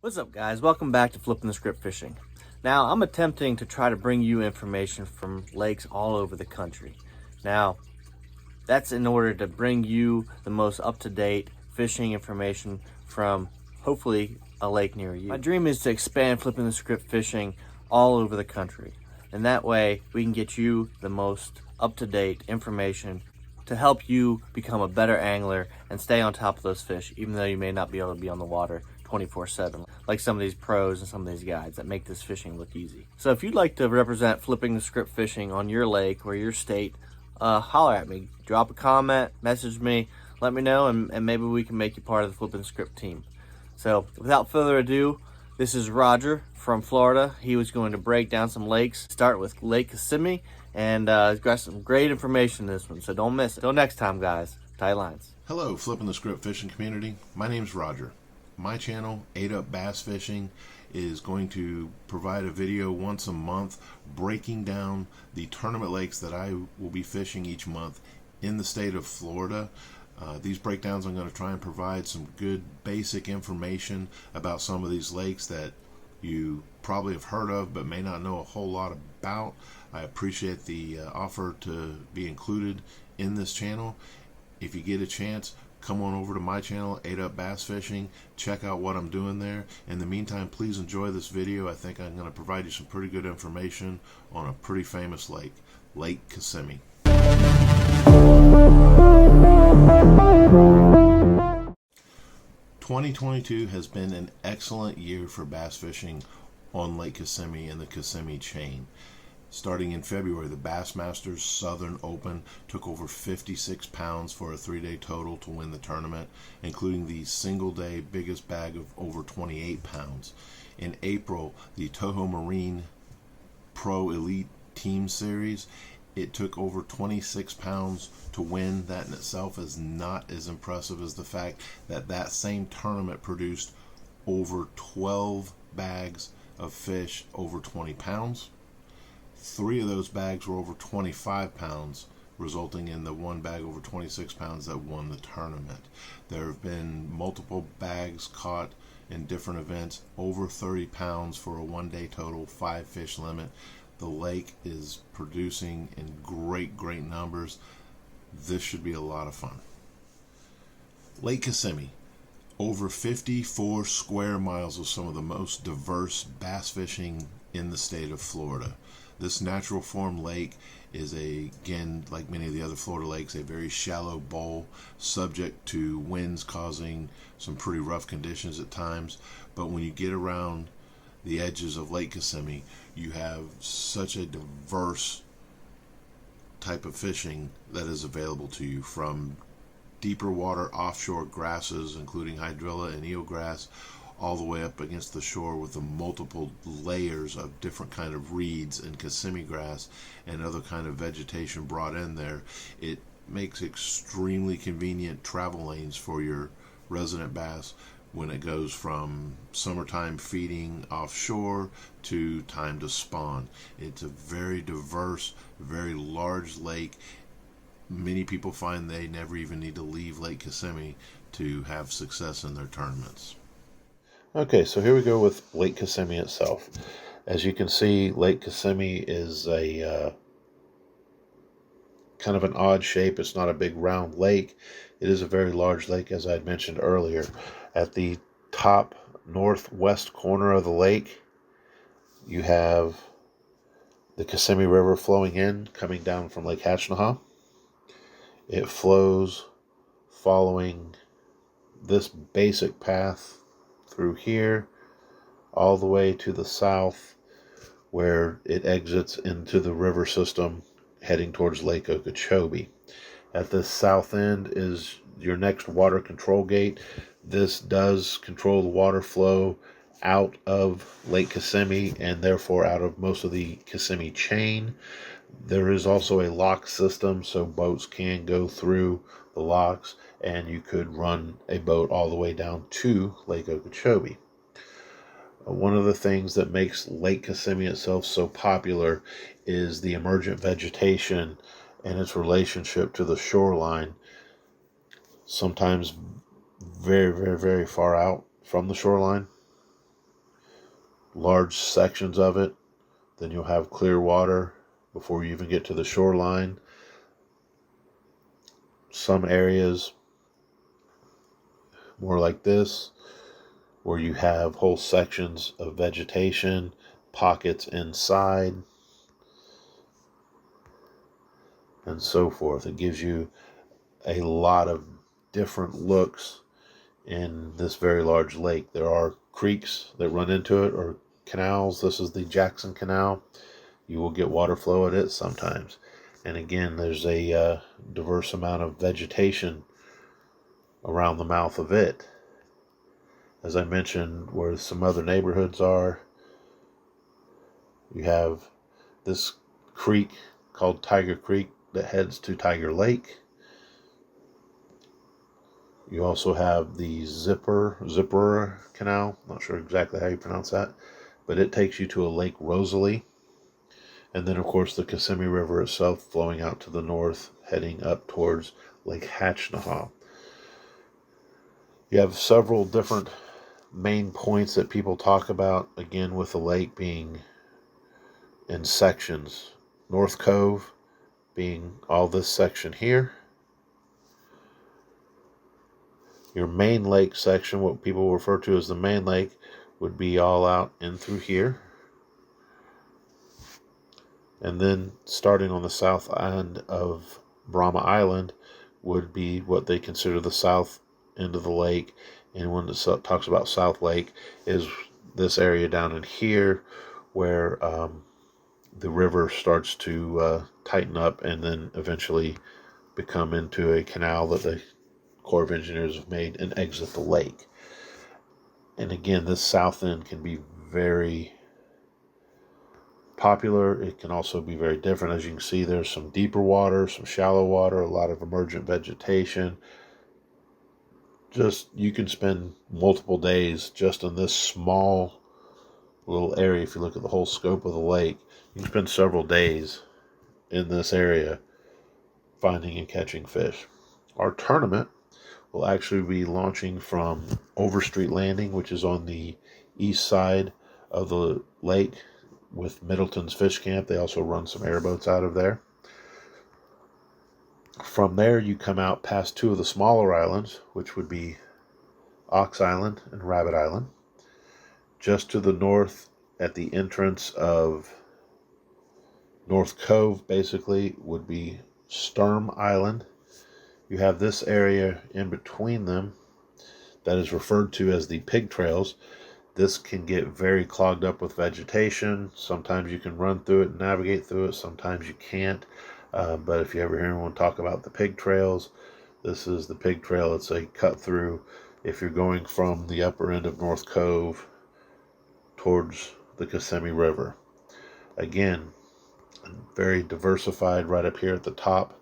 What's up, guys? Welcome back to Flipping the Script Fishing. Now, I'm attempting to try to bring you information from lakes all over the country. Now, that's in order to bring you the most up-to-date fishing information from, hopefully, a lake near you. My dream is to expand Flipping the Script Fishing all over the country. And that way, we can get you the most up-to-date information to help you become a better angler and stay on top of those fish, even though you may not be able to be on the water 24/7, like some of these pros and some of these guys that make this fishing look easy. So if you'd like to represent Flipping the Script Fishing on your lake or your state, holler at me, drop a comment, message me, let me know, and maybe we can make you part of the Flipping the Script team. So without further ado, this is Roger from Florida. He was going to break down some lakes, start with Lake Kissimmee, and he's got some great information in this one, so don't miss it. Till next time, guys, tie lines. Hello, Flipping the Script Fishing community. My name's Roger. My channel, 8up Bass Fishing, is going to provide a video once a month breaking down the tournament lakes that I will be fishing each month in the state of Florida. These breakdowns, I'm going to try and provide some good basic information about some of these lakes that you probably have heard of but may not know a whole lot about. I appreciate the offer to be included in this channel. If you get a chance, come on over to my channel, 8up Bass Fishing. Check out what I'm doing there. In the meantime, please enjoy this video. I think I'm going to provide you some pretty good information on a pretty famous lake, Lake Kissimmee. 2022 has been an excellent year for bass fishing on Lake Kissimmee and the Kissimmee chain. Starting in February, the Bassmasters Southern Open took over 56 pounds for a 3-day total to win the tournament, including the single-day biggest bag of over 28 pounds. In April, the Toho Marine Pro Elite Team Series, it took over 26 pounds to win. That in itself is not as impressive as the fact that that same tournament produced over 12 bags of fish over 20 pounds. 3 of those bags were over 25 pounds, resulting in the one bag over 26 pounds that won the tournament. There have been multiple bags caught in different events, over 30 pounds for a one-day total, 5 fish limit. The lake is producing in great numbers. This should be a lot of fun. Lake Kissimmee, over 54 square miles of some of the most diverse bass fishing in the state of Florida. This natural form lake is again, like many of the other Florida lakes, a very shallow bowl subject to winds causing some pretty rough conditions at times. But when you get around the edges of Lake Kissimmee, you have such a diverse type of fishing that is available to you, from deeper water offshore grasses, including hydrilla and eelgrass, all the way up against the shore with the multiple layers of different kind of reeds and Kissimmee grass and other kind of vegetation brought in there. It makes extremely convenient travel lanes for your resident bass when it goes from summertime feeding offshore to time to spawn. It's a very diverse, very large lake. Many people find they never even need to leave Lake Kissimmee to have success in their tournaments. Okay, so here we go with Lake Kissimmee itself. As you can see, Lake Kissimmee is a kind of an odd shape. It's not a big round lake. It is a very large lake, as I had mentioned earlier. At the top northwest corner of the lake, you have the Kissimmee River flowing in, coming down from Lake Hatchnaha. It flows following this basic path through here all the way to the south, where it exits into the river system heading towards Lake Okeechobee. At the south end is your next water control gate. This does control the water flow out of Lake Kissimmee and therefore out of most of the Kissimmee chain. There is also a lock system, so boats can go through the locks, and you could run a boat all the way down to Lake Okeechobee. One of the things that makes Lake Kissimmee itself so popular is the emergent vegetation and its relationship to the shoreline, sometimes very far out from the shoreline. large sections of it. Then you'll have clear water before you even get to the shoreline. Some areas more like this, where you have whole sections of vegetation, pockets inside, and so forth. It gives you a lot of different looks in this very large lake. There are creeks that run into it, or canals. This is the Jackson Canal. You will get water flow at it sometimes. And again, there's a diverse amount of vegetation around the mouth of it. As I mentioned, where some other neighborhoods are, you have this creek called Tiger Creek that heads to Tiger Lake. You also have the Zipper Canal. Not sure exactly how you pronounce that, but it takes you to a Lake Rosalie. And then, of course, the Kissimmee River itself flowing out to the north, heading up towards Lake Hatchnahaw. You have several different main points that people talk about, again, with the lake being in sections. North Cove being all this section here. Your main lake section, what people refer to as the main lake, would be all out in through here. And then starting on the south end of Brahma Island would be what they consider the south end of the lake. And when it talks about South Lake, is this area down in here where the river starts to tighten up and then eventually become into a canal that the Corps of Engineers have made and exit the lake. And again, this south end can be very popular. It can also be very different. As you can see, there's some deeper water, some shallow water, a lot of emergent vegetation. Just, you can spend multiple days just in this small little area. If you look at the whole scope of the lake, you can spend several days in this area finding and catching fish. Our tournament will actually be launching from Overstreet Landing, which is on the east side of the lake with Middleton's Fish Camp. They also run some airboats out of there. From there, you come out past two of the smaller islands, which would be Ox Island and Rabbit Island. Just to the north, at the entrance of North Cove, basically, would be Sturm Island. You have this area in between them that is referred to as the pig trails. This can get very clogged up with vegetation. Sometimes you can run through it and navigate through it. Sometimes you can't. But if you ever hear anyone talk about the pig trails, this is the pig trail. It's a cut through if you're going from the upper end of North Cove towards the Kissimmee River. Again, very diversified right up here at the top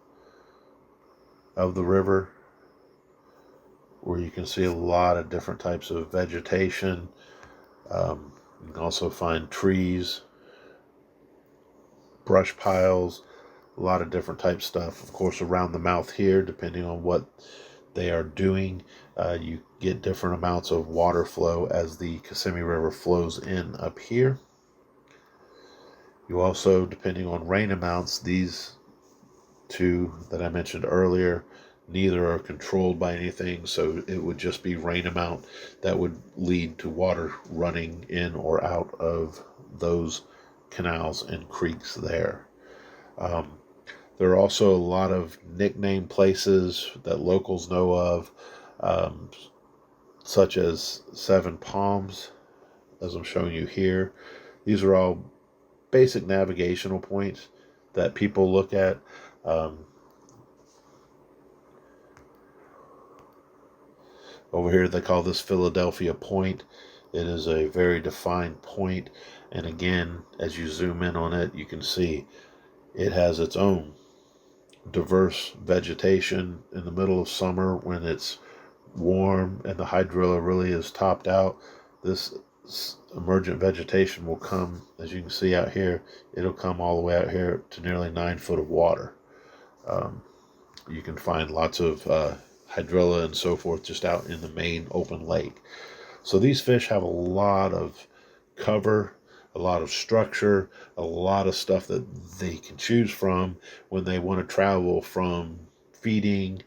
of the river, where you can see a lot of different types of vegetation. You can also find trees, brush piles, a lot of different type stuff. Of course, around the mouth here, depending on what they are doing, you get different amounts of water flow as the Kissimmee River flows in up here. You also, depending on rain amounts, these two that I mentioned earlier, neither are controlled by anything, so it would just be rain amount that would lead to water running in or out of those canals and creeks there. There are also a lot of nickname places that locals know of, such as Seven Palms, as I'm showing you here. These are all basic navigational points that people look at. Over here they call this Philadelphia Point. It is a very defined point, and again, as you zoom in on it, you can see it has its own diverse vegetation. In the middle of summer, when it's warm and the hydrilla really is topped out, this emergent vegetation will come, as you can see out here, it'll come all the way out here to nearly 9 foot of water. You can find lots of hydrilla and so forth just out in the main open lake. So these fish have a lot of cover a lot of structure, a lot of stuff that they can choose from when they want to travel, from feeding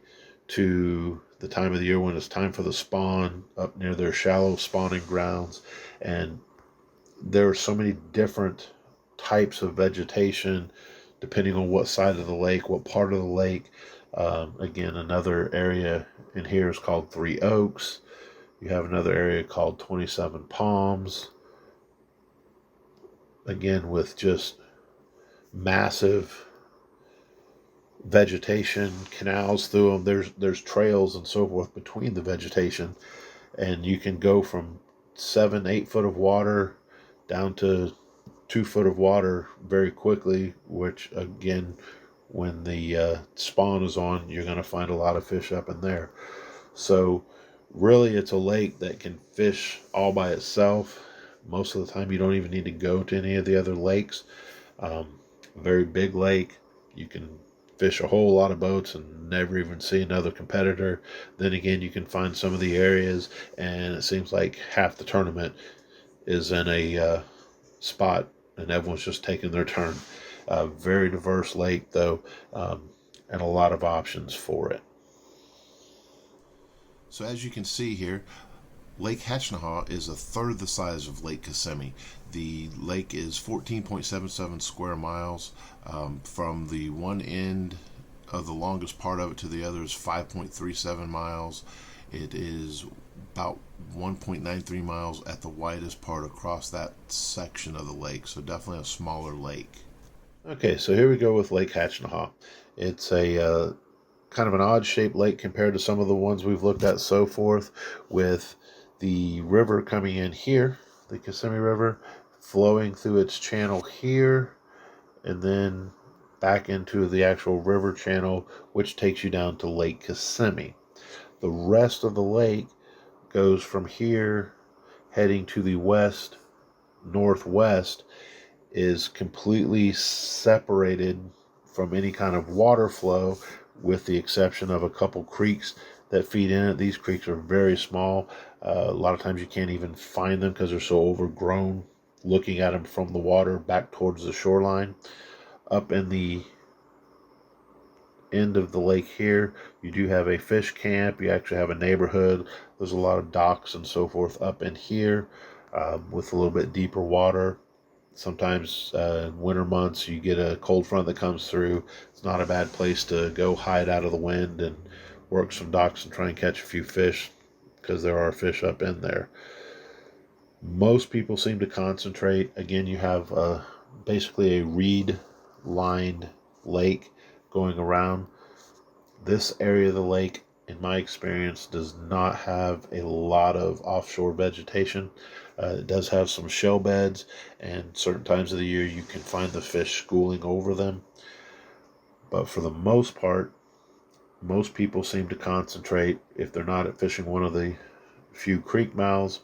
to the time of the year when it's time for the spawn up near their shallow spawning grounds. And there are so many different types of vegetation depending on what side of the lake, what part of the lake. Again, another area in here is called Three Oaks. You have another area called 27 Palms. Again, with just massive vegetation, canals through them. There's trails and so forth between the vegetation, and you can go from 7-8 foot of water down to 2 foot of water very quickly, which again, when the spawn is on, you're going to find a lot of fish up in there. So really, it's a lake that can fish all by itself. Most of the time you don't even need to go to any of the other lakes. Very big lake. You can fish a whole lot of boats and never even see another competitor. Then again, you can find some of the areas and it seems like half the tournament is in a spot and everyone's just taking their turn. Very diverse lake though, and a lot of options for it. So as you can see here, Lake Hatchnahaw is a third the size of Lake Kissimmee. The lake is 14.77 square miles. From the one end of the longest part of it to the other is 5.37 miles. It is about 1.93 miles at the widest part across that section of the lake, so definitely a smaller lake. Okay, so here we go with Lake Hatchnahaw. It's a kind of an odd shaped lake compared to some of the ones we've looked at so forth, with the river coming in here, the Kissimmee River, flowing through its channel here, and then back into the actual river channel, which takes you down to Lake Kissimmee. The rest of the lake goes from here, heading to the west, northwest, is completely separated from any kind of water flow, with the exception of a couple creeks that feed in it. These creeks are very small. A lot of times you can't even find them because they're so overgrown, looking at them from the water back towards the shoreline. Up in the end of the lake here, you do have a fish camp. You actually have a neighborhood. There's a lot of docks and so forth up in here, with a little bit deeper water. Sometimes in winter months you get a cold front that comes through. It's not a bad place to go hide out of the wind and work some docks and try and catch a few fish, because there are fish up in there. Most people seem to concentrate. Again, you have basically a reed lined lake going around. This area of the lake, in my experience, does not have a lot of offshore vegetation. It does have some shell beds, and certain times of the year you can find the fish schooling over them. But for the most part, most people seem to concentrate, if they're not at fishing one of the few creek mouths,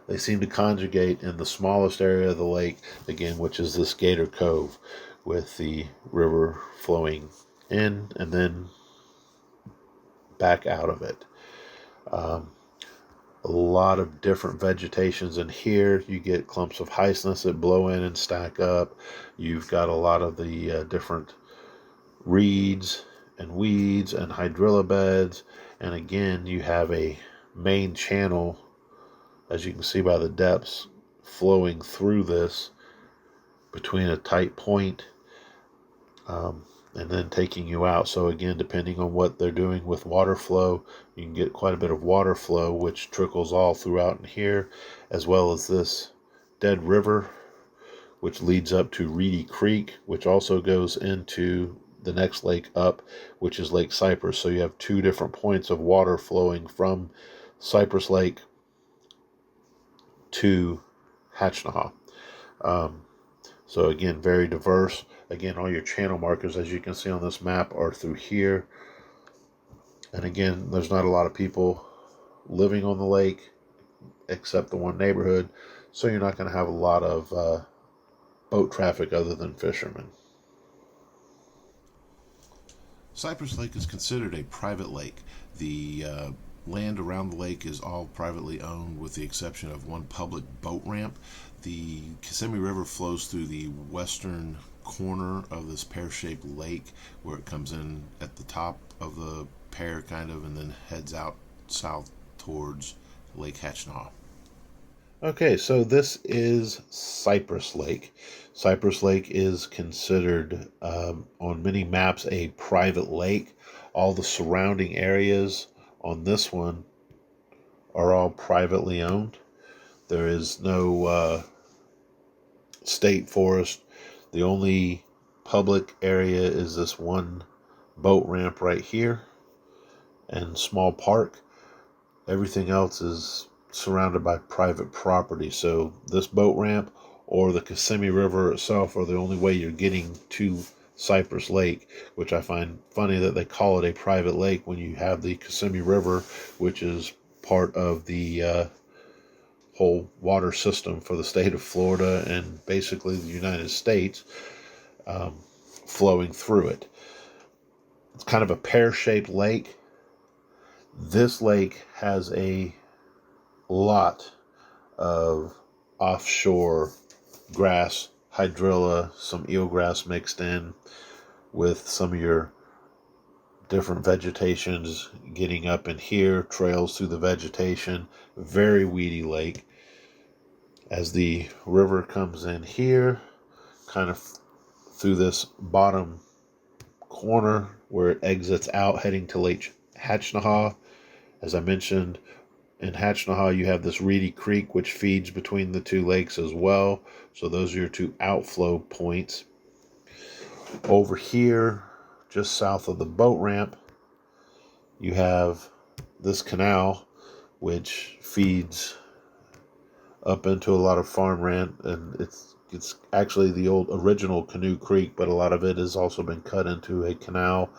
they seem to congregate in the smallest area of the lake, again, which is this Gator Cove, with the river flowing in and then back out of it. A lot of different vegetations in here. You get clumps of hyacinths that blow in and stack up. You've got a lot of the different reeds and weeds and hydrilla beds. And again, you have a main channel, as you can see by the depths, flowing through this between a tight point, and then taking you out. So again, depending on what they're doing with water flow, you can get quite a bit of water flow, which trickles all throughout in here, as well as this dead river, which leads up to Reedy Creek, which also goes into the next lake up, which is Lake Cypress. So you have two different points of water flowing from Cypress Lake to Hatchnahaw. So again, very diverse. Again, all your channel markers, as you can see on this map, are through here. And again, there's not a lot of people living on the lake except the one neighborhood, so you're not going to have a lot of boat traffic other than fishermen. Cypress Lake is considered a private lake. The land around the lake is all privately owned with the exception of one public boat ramp. The Kissimmee River flows through the western corner of this pear-shaped lake where it comes in at the top of the pear kind of and then heads out south towards Lake Hatchnaw. Okay, so this is Cypress Lake. Cypress Lake is considered on many maps a private lake. All the surrounding areas on this one are all privately owned. There is no state forest. The only public area is this one boat ramp right here and small park. Everything else is surrounded by private property. So this boat ramp or the Kissimmee River itself are the only way you're getting to Cypress Lake, which I find funny that they call it a private lake when you have the Kissimmee River, which is part of the whole water system for the state of Florida and basically the United States, flowing through it. It's kind of a pear-shaped lake. This lake has a lot of offshore grass, hydrilla, some eelgrass mixed in with some of your different vegetations getting up in here, trails through the vegetation. Very weedy lake. As the river comes in here, kind of through this bottom corner where it exits out heading to Lake Hatchnaw. As I mentioned, in Hatchnaw, you have this Reedy Creek, which feeds between the two lakes as well. So those are your two outflow points. Over here, just south of the boat ramp, you have this canal, which feeds up into a lot of farmland, and it's actually the old original Canoe Creek, but a lot of it has also been cut into a canal.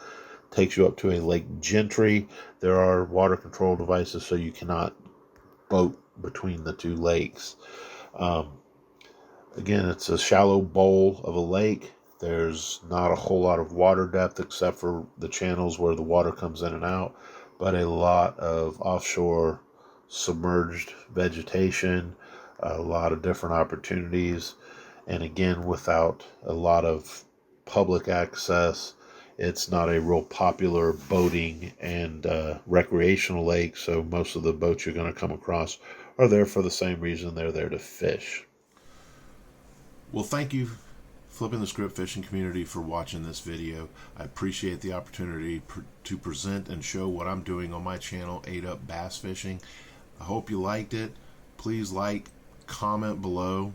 Takes you up to a Lake Gentry. There are water control devices, so you cannot boat between the two lakes. Again, it's a shallow bowl of a lake. There's not a whole lot of water depth except for the channels where the water comes in and out, but a lot of offshore submerged vegetation, a lot of different opportunities, and again, without a lot of public access, it's not a real popular boating and recreational lake, so most of the boats you're going to come across are there for the same reason. They're there to fish. Well, thank you, Flipping the Script fishing community, for watching this video. I appreciate the opportunity to present and show what I'm doing on my channel, 8up Bass Fishing. I hope you liked it. Please like, comment below.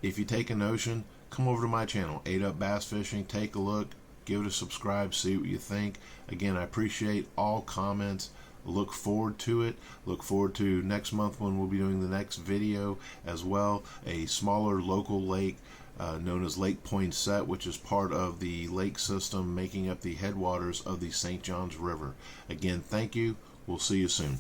If you take a notion, come over to my channel, 8up Bass Fishing. Take a look. Give it a subscribe, see what you think. Again, I appreciate all comments. Look forward to it. Look forward to next month when we'll be doing the next video as well. A smaller local lake known as Lake Poinsett, which is part of the lake system making up the headwaters of the St. Johns River. Again, thank you. We'll see you soon.